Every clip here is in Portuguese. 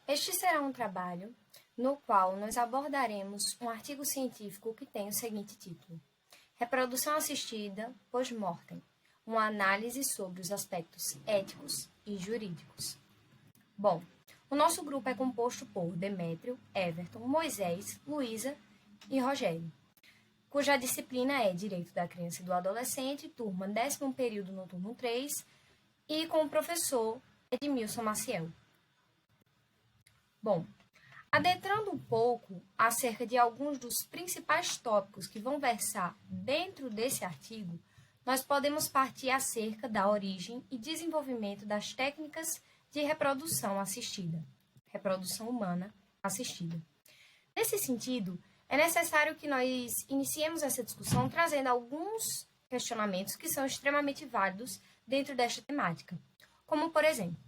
Este será um trabalho no qual nós abordaremos um artigo científico que tem o seguinte título: Reprodução assistida pós-mortem, uma análise sobre os aspectos éticos e jurídicos. Bom, o nosso grupo é composto por Demétrio, Everton, Moisés, Luísa e Rogério, cuja disciplina é Direito da Criança e do Adolescente, turma 10º período no turno 3, e com o professor Edmilson Maciel. Bom, adentrando um pouco acerca de alguns dos principais tópicos que vão versar dentro desse artigo, nós podemos partir acerca da origem e desenvolvimento das técnicas de reprodução assistida, reprodução humana assistida. Nesse sentido, é necessário que nós iniciemos essa discussão trazendo alguns questionamentos que são extremamente válidos dentro desta temática. Como, por exemplo,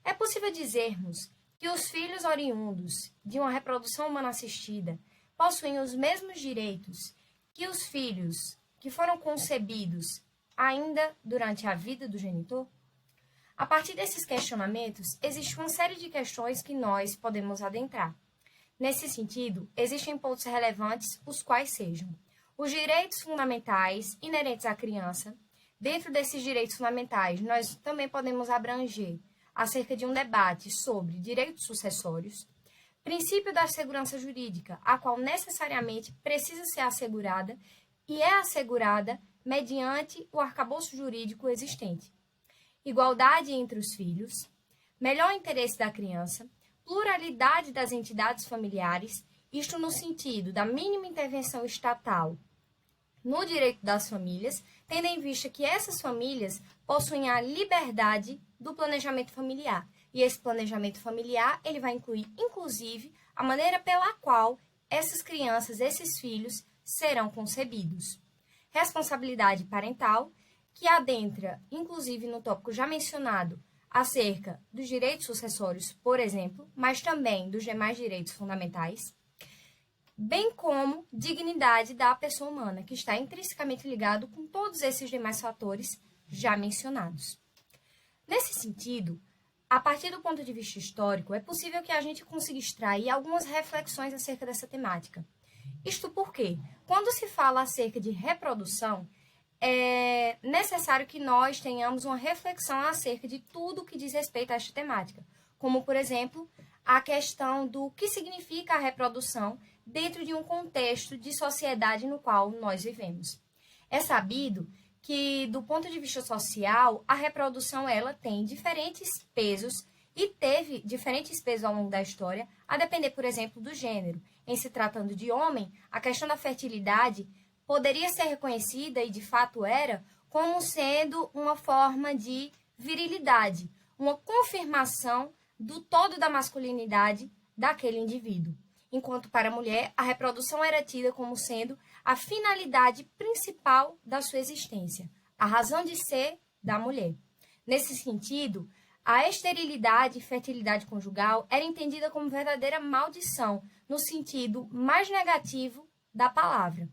é possível dizermos que os filhos oriundos de uma reprodução humana assistida possuem os mesmos direitos que os filhos que foram concebidos ainda durante a vida do genitor? A partir desses questionamentos, existe uma série de questões que nós podemos adentrar. Nesse sentido, existem pontos relevantes, os quais sejam os direitos fundamentais inerentes à criança. Dentro desses direitos fundamentais, nós também podemos abranger acerca de um debate sobre direitos sucessórios, princípio da segurança jurídica, a qual necessariamente precisa ser assegurada e é assegurada mediante o arcabouço jurídico existente, igualdade entre os filhos, melhor interesse da criança, pluralidade das entidades familiares, isto no sentido da mínima intervenção estatal no direito das famílias, tendo em vista que essas famílias possuem a liberdade do planejamento familiar. E esse planejamento familiar, ele vai incluir, inclusive, a maneira pela qual essas crianças, esses filhos, serão concebidos. Responsabilidade parental, que adentra, inclusive, no tópico já mencionado, acerca dos direitos sucessórios, por exemplo, mas também dos demais direitos fundamentais, bem como dignidade da pessoa humana, que está intrinsecamente ligado com todos esses demais fatores já mencionados. Nesse sentido, a partir do ponto de vista histórico, é possível que a gente consiga extrair algumas reflexões acerca dessa temática. Isto porque, quando se fala acerca de reprodução, é necessário que nós tenhamos uma reflexão acerca de tudo que diz respeito a esta temática, como, por exemplo, a questão do que significa a reprodução dentro de um contexto de sociedade no qual nós vivemos. É sabido que, do ponto de vista social, a reprodução ela tem diferentes pesos e teve diferentes pesos ao longo da história, a depender, por exemplo, do gênero. Em se tratando de homem, a questão da fertilidade poderia ser reconhecida, e de fato era, como sendo uma forma de virilidade, uma confirmação do todo da masculinidade daquele indivíduo. Enquanto para a mulher, a reprodução era tida como sendo a finalidade principal da sua existência, a razão de ser da mulher. Nesse sentido, a esterilidade e fertilidade conjugal era entendida como verdadeira maldição, no sentido mais negativo da palavra.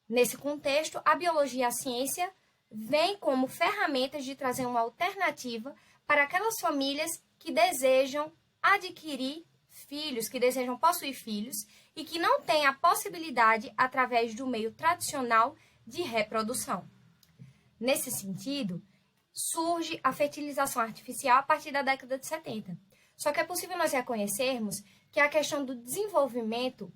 Nesse contexto, a biologia e a ciência vêm como ferramentas de trazer uma alternativa para aquelas famílias que desejam adquirir filhos, que desejam possuir filhos e que não têm a possibilidade através do meio tradicional de reprodução. Nesse sentido, surge a fertilização artificial a partir da década de 70. Só que é possível nós reconhecermos que a questão do desenvolvimento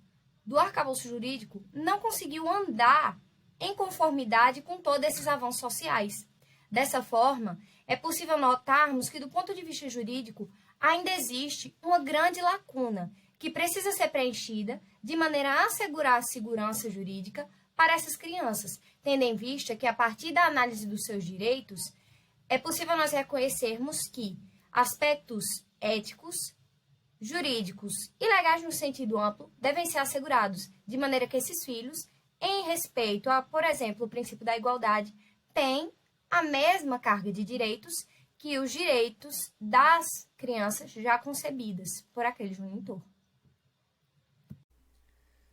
do arcabouço jurídico não conseguiu andar em conformidade com todos esses avanços sociais. Dessa forma, é possível notarmos que, do ponto de vista jurídico, ainda existe uma grande lacuna que precisa ser preenchida de maneira a assegurar a segurança jurídica para essas crianças, tendo em vista que, a partir da análise dos seus direitos, é possível nós reconhecermos que aspectos éticos, jurídicos e legais no sentido amplo devem ser assegurados, de maneira que esses filhos, em respeito a, por exemplo, o princípio da igualdade, têm a mesma carga de direitos que os direitos das crianças já concebidas por aquele genitor.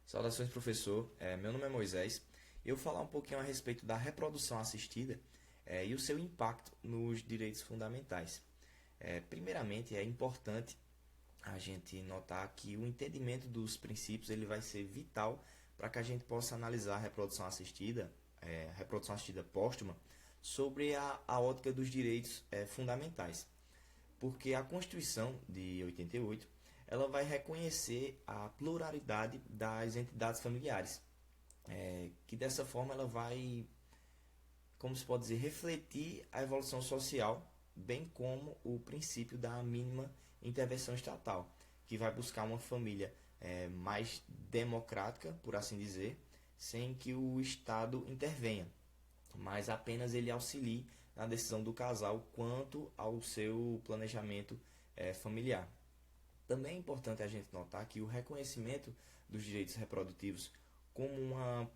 Saudações, professor. Meu nome é Moisés. Eu vou falar um pouquinho a respeito da reprodução assistida e o seu impacto nos direitos fundamentais. Primeiramente, é importante a gente notar que o entendimento dos princípios ele vai ser vital para que a gente possa analisar a reprodução assistida póstuma, sobre a ótica dos direitos fundamentais. Porque a Constituição de 88 ela vai reconhecer a pluralidade das entidades familiares, que dessa forma ela vai, como se pode dizer, refletir a evolução social, bem como o princípio da mínima intervenção estatal, que vai buscar uma família mais democrática, por assim dizer, sem que o Estado intervenha, mas apenas ele auxilie na decisão do casal quanto ao seu planejamento familiar. Também é importante a gente notar que o reconhecimento dos direitos reprodutivos como uma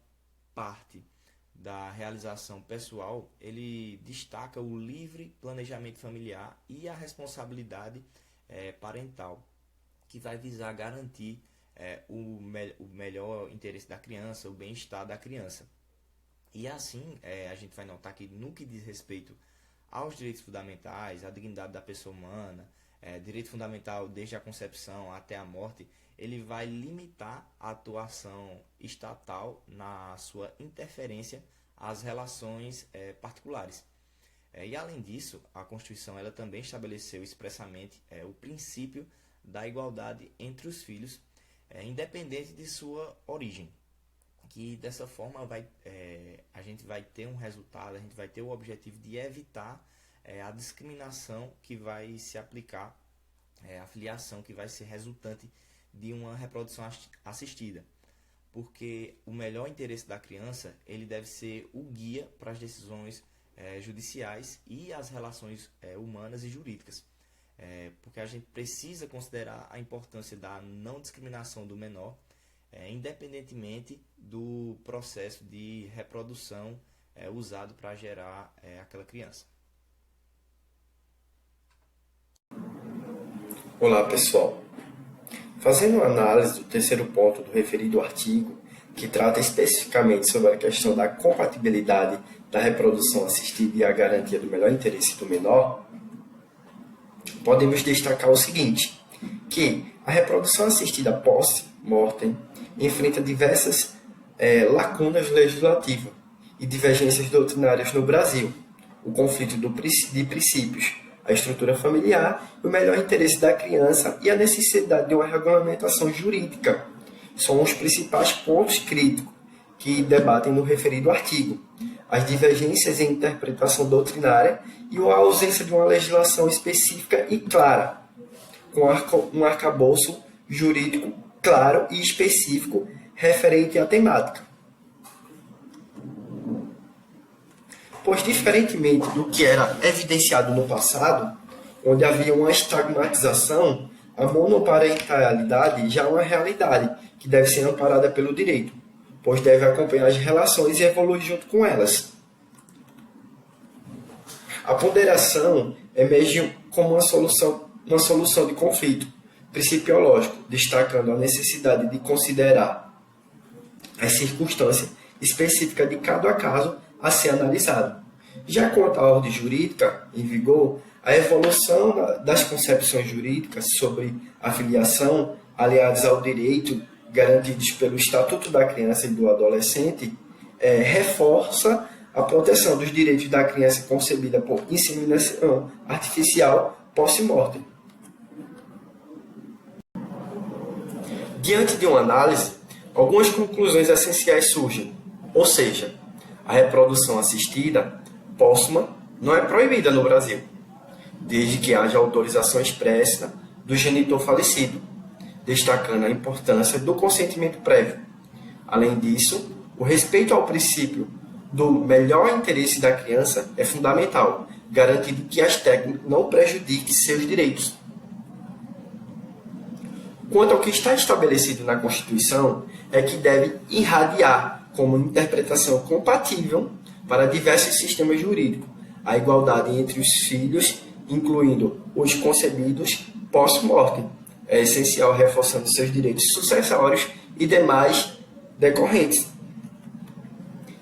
parte da realização pessoal, ele destaca o livre planejamento familiar e a responsabilidade parental, que vai visar garantir o melhor interesse da criança, o bem-estar da criança. E assim, a gente vai notar que no que diz respeito aos direitos fundamentais, à dignidade da pessoa humana, direito fundamental desde a concepção até a morte, ele vai limitar a atuação estatal na sua interferência às relações particulares. E além disso, a Constituição ela também estabeleceu expressamente o princípio da igualdade entre os filhos, independente de sua origem. Que dessa forma a gente vai ter um resultado, a gente vai ter o objetivo de evitar a discriminação que vai se aplicar, a filiação que vai ser resultante de uma reprodução assistida. Porque o melhor interesse da criança ele deve ser o guia para as decisões judiciais e as relações humanas e jurídicas. Porque a gente precisa considerar a importância da não discriminação do menor, independentemente do processo de reprodução usado para gerar aquela criança. Olá pessoal, fazendo uma análise do terceiro ponto do referido artigo, que trata especificamente sobre a questão da compatibilidade da reprodução assistida e a garantia do melhor interesse do menor, podemos destacar o seguinte, que a reprodução assistida post-mortem enfrenta diversas lacunas legislativas e divergências doutrinárias no Brasil, o conflito de princípios, a estrutura familiar, o melhor interesse da criança e a necessidade de uma regulamentação jurídica. São os principais pontos críticos que debatem no referido artigo. As divergências em interpretação doutrinária e a ausência de uma legislação específica e clara, com um arcabouço jurídico claro e específico referente à temática. Pois, diferentemente do que era evidenciado no passado, onde havia uma estigmatização, a monoparentalidade já é uma realidade que deve ser amparada pelo direito, pois deve acompanhar as relações e evoluir junto com elas. A ponderação emerge como uma solução de conflito principiológico, destacando a necessidade de considerar as circunstâncias específicas de cada caso a ser analisado. Já quanto à ordem jurídica em vigor, a evolução das concepções jurídicas sobre a filiação, aliadas ao direito garantidos pelo Estatuto da Criança e do Adolescente, reforça a proteção dos direitos da criança concebida por inseminação artificial post-mortem. Diante de uma análise, algumas conclusões essenciais surgem, ou seja, a reprodução assistida póstuma não é proibida no Brasil, desde que haja autorização expressa do genitor falecido, destacando a importância do consentimento prévio. Além disso, o respeito ao princípio do melhor interesse da criança é fundamental, garantindo que as técnicas não prejudiquem seus direitos. Quanto ao que está estabelecido na Constituição, é que deve irradiar como interpretação compatível para diversos sistemas jurídicos a igualdade entre os filhos, incluindo os concebidos post-mortem. É essencial reforçando seus direitos sucessórios e demais decorrentes.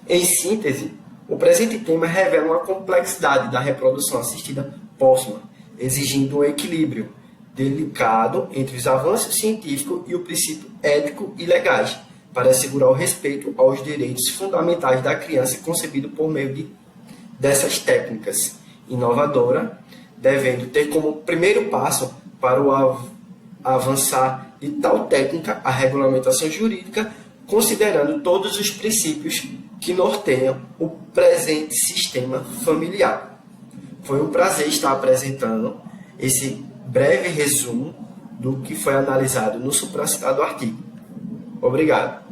Em síntese, o presente tema revela uma complexidade da reprodução assistida póstuma, exigindo um equilíbrio delicado entre os avanços científicos e o princípio ético e legais, para assegurar o respeito aos direitos fundamentais da criança concebido por meio dessas técnicas inovadoras, devendo ter como primeiro passo para o avançar de tal técnica a regulamentação jurídica, considerando todos os princípios que norteiam o presente sistema familiar. Foi um prazer estar apresentando esse breve resumo do que foi analisado no supracitado artigo. Obrigado.